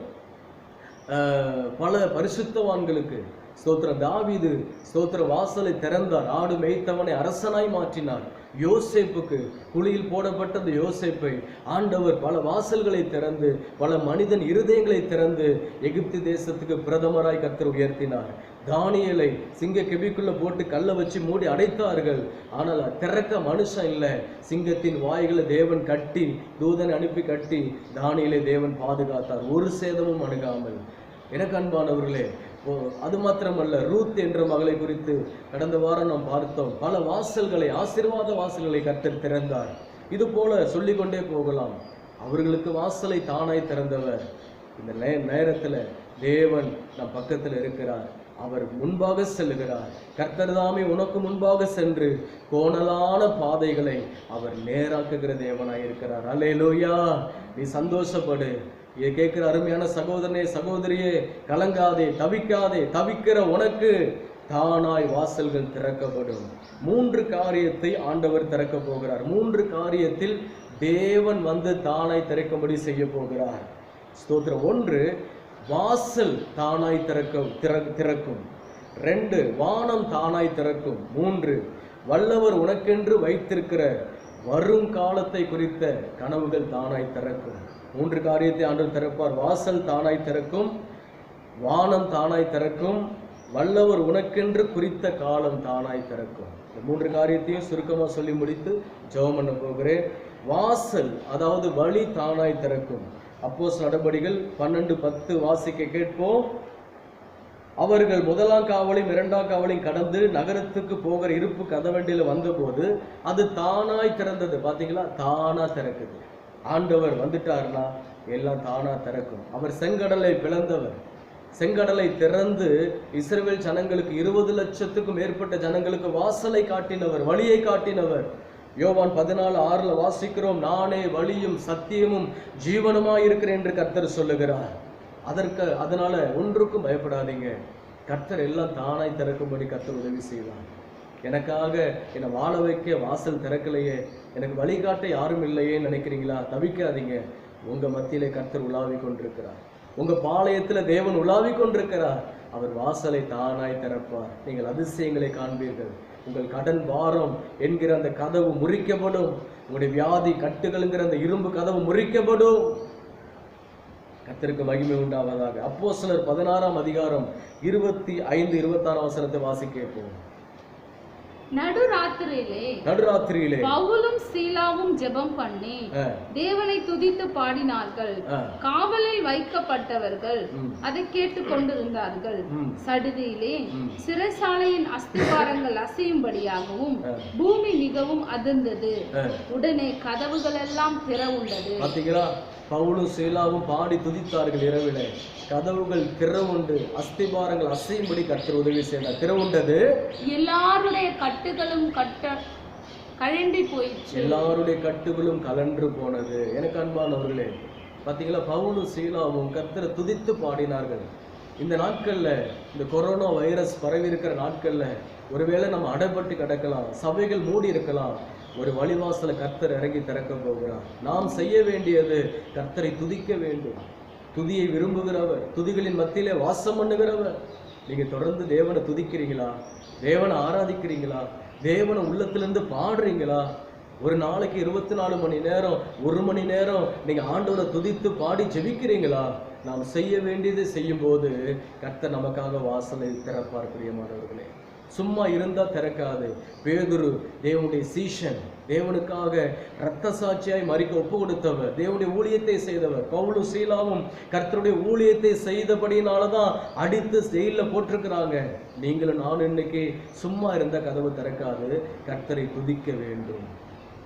பல பரிசுத்தவான்களுக்கு ஸ்தோத்திரம், தாவீது ஸ்தோத்திரம் வாசலை திறந்தார், ஆடு மேய்த்தவனை அரசனாய் மாற்றினார். யோசேப்புக்கு, குழியில் போடப்பட்ட அந்த யோசேப்பை ஆண்டவர் பல வாசல்களை திறந்து, பல மனிதன் இருதயங்களை திறந்து எகிப்து தேசத்துக்கு பிரதமராய் கர்த்தர் உயர்த்தினார். தானியேலை சிங்க கெபிக்குள்ள போட்டு கல்லை வச்சு மூடி அடைத்தார்கள். ஆனால் திறக்க மனுஷன் இல்லை. சிங்கத்தின் வாய்களை தேவன் கட்டி, தூதனை அனுப்பி கட்டி தானியேலை தேவன் பாதுகாத்தார், ஒரு சேதமும் அணுகாமல். எனக்கு அன்பானவர்களே, அது மாத்திரமல்ல, ரூத் என்ற மகளை குறித்து கடந்த வாரம் நாம் பார்த்தோம். பல வாசல்களை, ஆசீர்வாத வாசல்களை கர்த்தர் திறந்தார். இது போல சொல்லிக்கொண்டே போகலாம். அவர்களுக்கு வாசலை தானாய் திறந்தவர். இந்த நேரத்தில் தேவன் நம் பக்கத்தில் இருக்கிறார், அவர் முன்பாக செல்லுகிறார். கர்த்தர் தாமே உனக்கு முன்பாக சென்று கோணலான பாதைகளை அவர் நேராக்குகிற தேவனாய் இருக்கிறார். அல்லேலூயா. நீ சந்தோஷப்படு. கேட்கிற அருமையான சகோதரனே, சகோதரியே, கலங்காதே, தவிக்காதே. தவிக்கிற உனக்கு தானாய் வாசல்கள் திறக்கப்படும். 3 காரியத்தை ஆண்டவர் திறக்க போகிறார். 3 காரியத்தில் தேவன் வந்து தானாய் திறக்கும்படி செய்ய போகிறார். ஸ்தோத்திரம். 1, வாசல் தானாய் திறக்கும். 2, வானம் தானாய் திறக்கும். 3, வல்லவர் உனக்கென்று வைத்திருக்கிற வரும் காலத்தை குறித்த கனவுகள் தானாய் திறக்கும். 3 காரியத்தை ஆண்டவர் திறப்பார். வாசல் தானாய் திறக்கும், வானம் தானாய் திறக்கும், வல்லவர் உனக்கென்று குறித்த காலம் தானாய் திறக்கும். இந்த 3 காரியத்தையும் சுருக்கமாக சொல்லி முடித்து ஜெபம் பண்ண போகிறேன். வாசல், அதாவது வழி தானாய் திறக்கும். அப்போஸ்தலர் நடபடிகள் 12:10 வாசிக்க கேட்போம். அவர்கள் 1ஆம் காவலையும் 2ஆம் காவலையும் கடந்து நகரத்துக்கு போகிற இருப்பு கதவண்டியில் வந்தபோது அது தானாய் திறந்தது. பார்த்தீங்களா, தானா திறக்குது. ஆண்டவர் வந்துட்டார்னா எல்லாம் தானா திறக்கும். அவர் செங்கடலை பிளந்தவர். செங்கடலை திறந்து இஸ்ரவேல் ஜனங்களுக்கு 20 லட்சத்துக்கும் மேற்பட்ட ஜனங்களுக்கு வாசலை காட்டினவர், வழியை காட்டினவர். யோவான் 14:6 வாசிக்கிறோம், நானே வழியும் சத்தியமும் ஜீவனுமாய் இருக்கிறேன் என்று கர்த்தர் சொல்லுகிறார். அதனால ஒன்றுக்கும் பயப்படாதீங்க. கர்த்தர் எல்லாம் தானாய் திறக்கும்படி கர்த்தர் உதவி செய்வார். எனக்காக என்னை வாழ வைக்க வாசல் திறக்கலையே, எனக்கு வழிகாட்ட யாரும் இல்லையே நினைக்கிறீங்களா? தவிக்காதீங்க. உங்க மத்தியிலே கர்த்தர் உலாவி கொண்டிருக்கிறார். உங்க பாளையத்துல தேவன் உலாவி கொண்டிருக்கிறார். அவர் வாசலை தானாய் திறப்பார். நீங்கள் அதிசயங்களை காண்பீர்கள். உங்கள் கடன் பாரம் என்கிற அந்த கதவு முறிக்கப்படும். உங்களுடைய வியாதி கட்டுகள்ங்கிற அந்த இரும்பு கதவு முறிக்கப்படும். கர்த்தருக்கு மகிமை உண்டாவதாக. அப்போஸ்தலர் 16ஆம் அதிகாரம் 25-26 வசனத்தை வாசிக்க கேட்போம். நடுராத்திரியிலே பவுலும் சீலாவும் ஜெபம் பண்ணி தேவனை துதித்து பாடினார்கள். காவலில் வைக்கப்பட்டவர்கள் அதை கேட்டுக் கொண்டிருந்தார்கள். சடுதியிலே சிறைசாலையின் அஸ்திவாரங்கள் அசையும்படியாகவும் பூமி மிகவும் அதிர்ந்தது. உடனே கதவுகள் எல்லாம் திறவுண்டது. பவுலும் சீலாவும் பாடி துதித்தார்கள். இரவிலே கதவுகள் திறவுண்டு, அஸ்திபாரங்கள் அசையும்படி கர்த்தர் உதவி செய்தார். திறவுண்டது. எல்லாருடைய கட்டுகளும் கழன்றி போயிடுச்சு. எல்லாருடைய கட்டுகளும் கலன்று போனது. எனக்கு அன்பானவர்களே, பார்த்தீங்களா, பவுலும் சீலாவும் கர்த்தரை துதித்து பாடினார்கள். இந்த நாட்கள்ல, இந்த கொரோனா வைரஸ் பரவி இருக்கிற நாட்கள்ல ஒருவேளை நம்ம அடைபட்டு கிடக்கலாம், சபைகள் மூடி இருக்கலாம். ஒரு வழிவாசலை கர்த்தர் இறங்கி திறக்க போகிறார். நாம் செய்ய வேண்டியது கர்த்தரை துதிக்க வேண்டும். துதியை விரும்புகிறவர், துதிகளின் மத்தியிலே வாசம் பண்ணுகிறவர். நீங்க தொடர்ந்து தேவனை துதிக்கிறீங்களா? தேவனை ஆராதிக்கிறீங்களா? தேவனை உள்ளத்திலிருந்து பாடுறீங்களா? ஒரு நாளைக்கு 24 மணி நேரம், 1 மணி நேரம் நீங்க ஆண்டவரை துதித்து பாடி ஜெபிக்கிறீங்களா? நாம் செய்ய வேண்டியது செய்யும் போது கர்த்தர் நமக்காக வாசலை திறப்பார். பிரியமானவர்களே, சும்மா இருந்தா திறக்காது. பேதுரு தேவனுடைய சீஷன், தேவனுக்காக இரத்த சாட்சியாய் மரிக்க ஒப்பு கொடுத்தவர், தேவனுடைய ஊழியத்தை செய்தவர். பவுலும் சீலாவும் கர்த்தருடைய ஊழியத்தை செய்தபடினாலதான் அடித்து ஜெயில போட்டிருக்கிறாங்க. நீங்களும் நானும் இன்னைக்கு சும்மா இருந்த கதவு திறக்காது. கர்த்தரை துதிக்க வேண்டும்.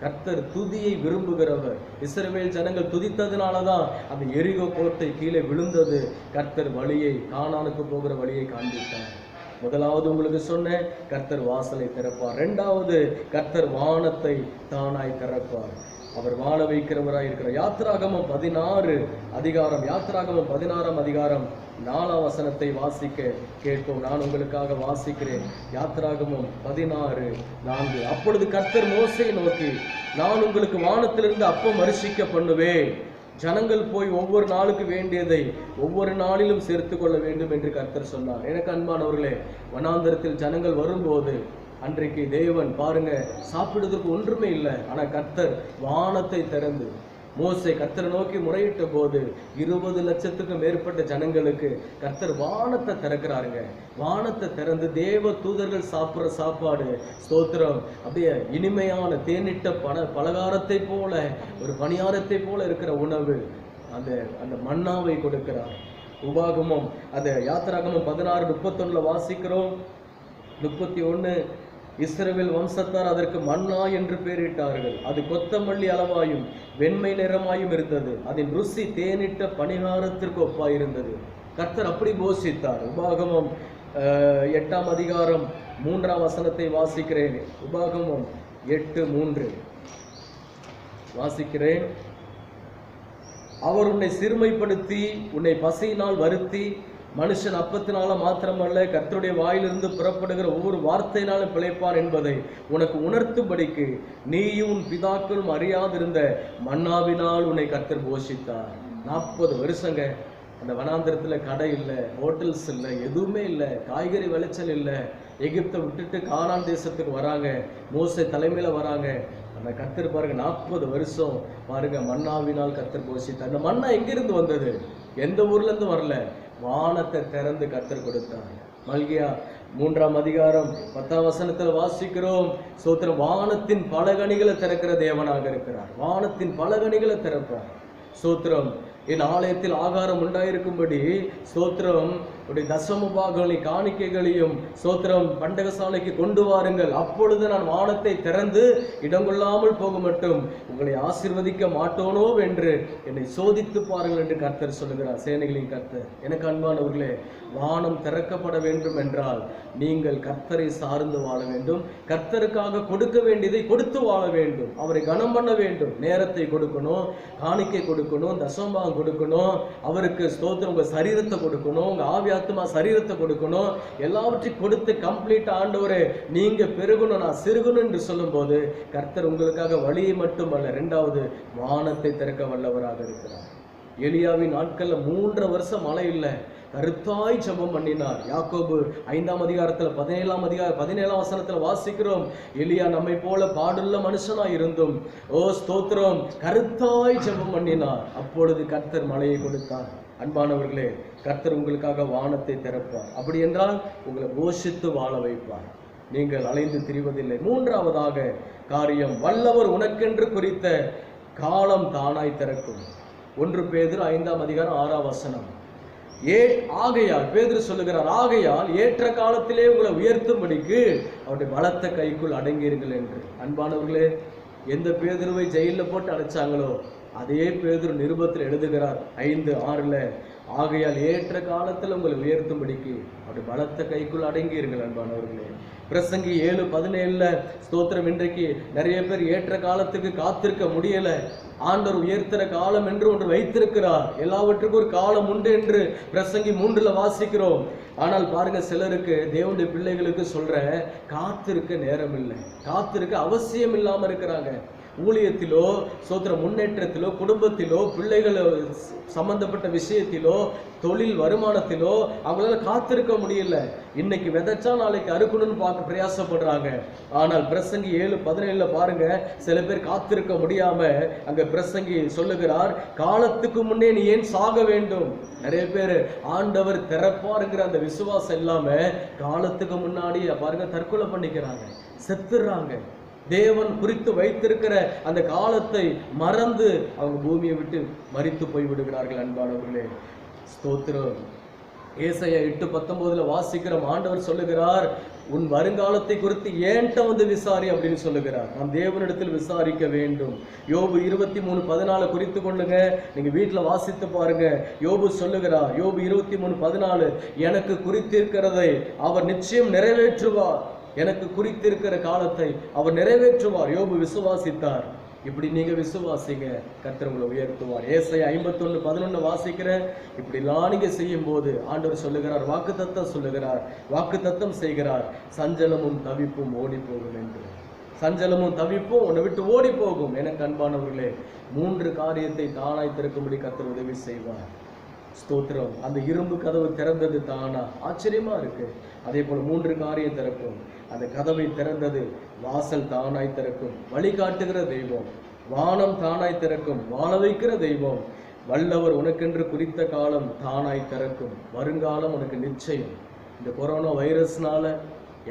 கர்த்தர் துதியை விரும்புகிறவர். இஸ்ரவேல் ஜனங்கள் துதித்ததுனாலதான் அந்த எரிகோ கோட்டை கீழே விழுந்தது. கர்த்தர் வழியை, கானானுக்கு போகிற வழியை காண்பித்தார். முதலாவது உங்களுக்கு சொன்னேன், கர்த்தர் வாசலை திறப்பார். இரண்டாவது, கர்த்தர் வானத்தை தானாய் திறப்பார். அவர் வாழ வைக்கிறவராய் இருக்கிறார். யாத்திராகமம் 16 அதிகாரம், யாத்திராகமம் 16 அதிகாரம் 4 வசனத்தை வாசிக்க கேட்போம். நான் உங்களுக்காக வாசிக்கிறேன். யாத்திராகமம் 16:4. அப்பொழுது கர்த்தர் மோசேயை நோக்கி, நான் உங்களுக்கு வானத்திலிருந்து அப்பம் வருஷிக்க பண்ணுவேன். ஜனங்கள் போய் ஒவ்வொரு நாளுக்கு வேண்டியதை ஒவ்வொரு நாளிலும் சேர்த்து கொள்ள வேண்டும் என்று கர்த்தர் சொன்னார். எனக்கு அன்பானவர்களே, வனாந்தரத்தில் ஜனங்கள் வரும்போது அன்றைக்கு தேவன் பாருங்க, சாப்பிடுவதற்கு ஒன்றுமே இல்லை. ஆனா கர்த்தர் வானத்தை திறந்து, மோசே கர்த்தரை நோக்கி முறையிட்ட போது 20 லட்சத்துக்கும் மேற்பட்ட ஜனங்களுக்கு கர்த்தர் வானத்தை திறக்கிறாருங்க. வானத்தை திறந்து தேவ தூதர்கள் சாப்பிட்ற சாப்பாடு, ஸ்தோத்திரம், அப்படியே இனிமையான தேனிட்ட பலகாரத்தை போல, ஒரு பணியாரத்தை போல இருக்கிற உணவு, அந்த மன்னாவை கொடுக்கிறார். உபாகமம், அந்த யாத்திராகமம் 16:31 வாசிக்கிறோம். 31, இஸ்ரவேல் வம்சத்தார் அதற்கு மன்னா என்று பெயரிட்டார்கள். அது கொத்தமல்லி அளவாயும் வெண்மை நிறமாயும் இருந்தது. அதன் ருசி தேனிட்ட பணிகாரத்திற்கு ஒப்பாயிருந்தது. கர்த்தர் அப்படி போஷித்தார். உபாகமம் 8 அதிகாரம் 3 வசனத்தை வாசிக்கிறேன். உபாகமம் 8:3 வாசிக்கிறேன். அவர் உன்னை சிறுமைப்படுத்தி உன்னை பசியினால் வருத்தி, மனுஷன் அப்பத்தினால மாத்திரமல்ல கர்த்தருடைய வாயிலிருந்து புறப்படுகிற ஒவ்வொரு வார்த்தையினாலும் பிழைப்பான் என்பதை உனக்கு உணர்த்தும்படிக்கு நீயும் உன் பிதாக்களும் அறியாதிருந்த மன்னாவினால் உன்னை கர்த்தர் போஷித்தார். 40 வருஷங்க அந்த வனாந்திரத்துல கடை இல்லை, ஹோட்டல்ஸ் இல்லை, எதுவுமே இல்லை, காய்கறி விளைச்சல் இல்லை. எகிப்தை விட்டுட்டு கானான் தேசத்துக்கு வராங்க, மோசே தலைமையில வராங்க. அந்த கர்த்தர் பாருங்க 40 வருஷம் பாருங்க மன்னாவினால் கர்த்தர் போஷித்தார். அந்த மன்னா எங்கிருந்து வந்தது? எந்த ஊர்ல இருந்து வரல, வானத்தை திறந்து கர்த்தர் கொடுத்தார். மல்கியா 3 அதிகாரம் 10 வசனத்தில் வாசிக்கிறோம். ஸ்தோத்திரம், வானத்தின் பலகணிகளை திறக்கிற தேவனாக இருக்கிறார். வானத்தின் பலகணிகளை திறப்பார். ஸ்தோத்திரம், என் ஆலயத்தில் ஆகாரம் உண்டாயிருக்கும்படி ஸ்தோத்திரம் உடைய தசம பாகங்களையும் காணிக்கைகளையும் ஸ்தோத்திரம் பண்டகசாலைக்கு கொண்டு வாருங்கள். அப்பொழுது நான் வானத்தை திறந்து இடங்கொள்ளாமல் போக மட்டும் உங்களை ஆசீர்வதிக்க மாட்டோனோ என்று என்னை சோதித்து பாருங்கள் என்று கர்த்தர் சொல்லுகிறார். சேனைகளின் கர்த்தர். எனக்கு அன்பானவர்களே, வானம் திறக்கப்பட வேண்டும் என்றால் நீங்கள் கர்த்தரை சார்ந்து வாழ வேண்டும். கர்த்தருக்காக கொடுக்க வேண்டியதை கொடுத்து வாழ வேண்டும். அவரை கனம் பண்ண வேண்டும். நேரத்தை கொடுக்கணும், காணிக்கை கொடுக்கணும், தசமபாகம் கொடுக்கணும், அவருக்கு ஸ்தோத்திரம் உங்க சரீரத்தை கொடுக்கணும், உங்க ஆவியாத்மா சரீரத்தை கொடுக்கணும். எல்லாவற்றையும் கொடுத்து கம்ப்ளீட் ஆண்டவரே நீங்க பெருகணும், நான் சிறுகணும் என்று சொல்லும் போது கர்த்தர் உங்களுக்காக வழியை மட்டுமல்ல, 2வது வானத்தை திறக்க வல்லவராக இருக்கிறார். எலியாவின் நாட்கள்ல 3 வருஷம் மழை இல்லை, கருத்தாய் ஜெபம் பண்ணினார். யாக்கோபு 5 அதிகாரத்துல 17 வசனத்துல வாசிக்கிறோம். எலியா நம்மை போல பாடுள்ள மனுஷனாய் இருந்தும் ஸ்தோத்திரம் கருத்தாய் ஜெபம் பண்ணினார். அப்பொழுது கர்த்தர் மழையை கொடுத்தார். அன்பானவர்களே, கர்த்தர் உங்களுக்காக வானத்தை திறப்பார். அப்படி என்றால் உங்களை போஷித்து வாழ வைப்பார். நீங்கள் அலைந்து திரிவதில்லை. 3வது காரியம், வல்லவர் உனக்கென்று குறித்த காலம் தானாய் திறக்கும். 1 பேதுரு 5 அதிகாரம் 6 வசனம். ஆகையால் பேதுரு சொல்லுகிறார், ஆகையால் ஏற்ற காலத்திலே உங்களை உயர்த்தும்படிக்கு அவருடைய பலத்த கைக்குள் அடங்கியிருங்கள் என்று. அன்பானவர்களே, எந்த பேதுருவை ஜெயிலில் போட்டு அடைச்சாங்களோ அதே பேதுரு நிருபத்தில் எழுதுகிறார் 5:6, ஆகையால் ஏற்ற காலத்தில் உங்களை உயர்த்தும்படிக்கு அவருடைய பலத்த கைக்குள் அடங்கியிருங்கள். அன்பானவர்களே, பிரசங்கி 7:17 ஸ்தோத்திரம், இன்றைக்கு நிறைய பேர் ஏற்ற காலத்துக்கு காத்திருக்க முடியல. ஆண்டவர் உயர்த்துற காலம் என்று ஒன்று வைத்திருக்கிறார். எல்லாவற்றுக்கும் ஒரு காலம் உண்டு என்று பிரசங்கி 3 வாசிக்கிறோம். ஆனால் பாருங்க, சிலருக்கு தேவனுடைய பிள்ளைகளுக்கு சொல்ற காத்திருக்க நேரம் இல்லை, காத்திருக்க அவசியம் இல்லாம இருக்கிறாங்க. ஊழியத்திலோ சோத்திர முன்னேற்றத்திலோ குடும்பத்திலோ பிள்ளைகள் சம்பந்தப்பட்ட விஷயத்திலோ தொழில் வருமானத்திலோ அவங்களால காத்திருக்க முடியல. இன்னைக்கு விதைச்சா நாளைக்கு அறுக்கணும்னு பார்க்க பிரயாசப்படுறாங்க. ஆனால் பிரசங்கி 7:17 பாருங்க, சில பேர் காத்திருக்க முடியாம அங்க பிரசங்கி சொல்லுகிறார், காலத்துக்கு முன்னே நீ ஏன் சாக வேண்டும். நிறைய பேர் ஆண்டவர் திறப்பாருங்கிற அந்த விசுவாசம் இல்லாம காலத்துக்கு முன்னாடி பாருங்க தற்கொலை பண்ணிக்கிறாங்க, செத்துறாங்க. தேவன் குறித்து வைத்திருக்கிற அந்த காலத்தை மறந்து அவங்க பூமியை விட்டு மரித்து போய் விடுகிறார்கள். அன்பானவர்களே, ஸ்தோத்திரம். ஏசாயா 8:19 வாசிக்கிறோம். ஆண்டவர் சொல்லுகிறார், உன் வருங்காலத்தை குறித்து ஏன்ட்ட வந்து விசாரி அப்படின்னு சொல்லுகிறார். நாம் தேவனிடத்தில் விசாரிக்க வேண்டும். யோபு 23:14 குறித்து கொள்ளுங்க, நீங்க வீட்டுல வாசித்து பாருங்க. யோபு சொல்லுகிறார், யோபு 23:14, எனக்கு குறித்திருக்கிறதை அவர் நிச்சயம் நிறைவேற்றுவார். எனக்கு குறித்திருக்கிற காலத்தை அவர் நிறைவேற்றுவார். யோபு விசுவாசித்தார். இப்படி நீங்க விசுவாசிங்க, கர்த்தர் உங்களை உயர்த்துவார். ஏசாயா 51:11 வாசிக்கிறேன். இப்படிலாம் நீங்க செய்யும் போது ஆண்டவர் சொல்லுகிறார், வாக்குத்தத்தம் சொல்லுகிறார், வாக்குத்தத்தம் செய்கிறார், சஞ்சலமும் தவிப்பும் ஓடி போகும் என்று. சஞ்சலமும் தவிப்பும் உன்னை விட்டு ஓடி போகும். எனக்கு அன்பானவர்களே, 3 காரியத்தை தானாய் திறக்கும்படி கர்த்தர் உதவி செய்வார். ஸ்தோத்திரம். அந்த இரும்பு கதவு திறந்தது தானா, ஆச்சரியமா இருக்கு. அதே போல 3 காரியம் திறக்கும். அந்த கதவை திறந்தது, வாசல் தானாய் திறக்கும், வழிகாட்டுகிற தெய்வம். வானம் தானாய் திறக்கும், வாழ வைக்கிற தெய்வம். வல்லவர் உனக்கென்று குறித்த காலம் தானாய் திறக்கும். வருங்காலம் உனக்கு நிச்சயம். இந்த கொரோனா வைரஸ்னால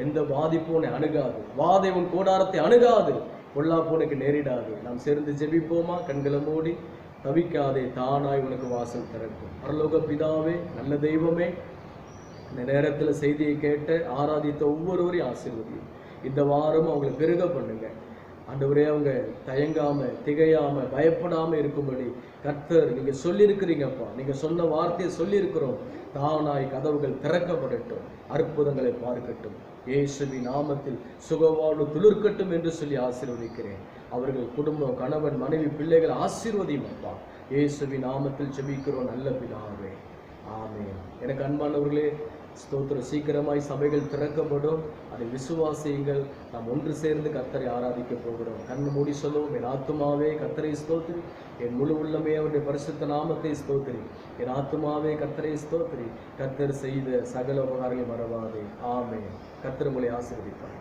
எந்த பாதிப்பும் உன்னை அணுகாது. வாதை உன் கூடாரத்தை அணுகாது. பொல்லாப்பு உனக்கு நேரிடாது. நாம் சேர்ந்து ஜெபிப்போமா? கண்களை மூடி. தவிக்காதே, தானாய் உனக்கு வாசல் திறக்கும். பரலோக பிதாவே, நல்ல தெய்வமே, இந்த நேரத்தில் செய்தியை கேட்டு ஆராதித்த ஒவ்வொருவரையும் ஆசீர்வதியும். இந்த வாரம் அவங்களை பெருக பண்ணுங்க ஆண்டவரே. அவங்க தயங்காம திகையாம பயப்படாம இருக்கும்படி கர்த்தர் நீங்க சொல்லியிருக்கிறீங்கப்பா. நீங்க சொன்ன வார்த்தையை சொல்லியிருக்கிறோம். தானாய் கதவுகள் திறக்கப்படட்டும், அற்புதங்களை பார்க்கட்டும். இயேசுவின் நாமத்தில் சுகவாழ்வு துளிர்க்கட்டும் என்று சொல்லி ஆசீர்வதிக்கிறேன். அவர்கள் குடும்பம், கணவன், மனைவி, பிள்ளைகள் ஆசீர்வதியும் அப்பா. இயேசுவின் நாமத்தில் ஜெபிக்கிறோம் நல்ல பிதாவே, ஆமென். எனக்கு அன்பானவர்களே, ஸ்தோத்திரம். சீக்கிரமாய் சபைகள் திறக்கப்படும். அதை விசுவாசியுங்கள். நாம் ஒன்று சேர்ந்து கர்த்தரை ஆராதிக்க போகிறோம். கண்ணு மூடி சொல்லுவோம், என் ஆத்துமாவே கர்த்தரை ஸ்தோத்திரி, என் முழு உள்ளமே அவருடைய பரிசுத்த நாமத்தை ஸ்தோத்திரி, என் ஆத்துமாவே கர்த்தரை ஸ்தோத்திரி, கர்த்தர் செய்த சகல உபகாரங்களை மறவாதே. ஆமென். கர்த்தர் உங்களை ஆசீர்வதிப்பார்.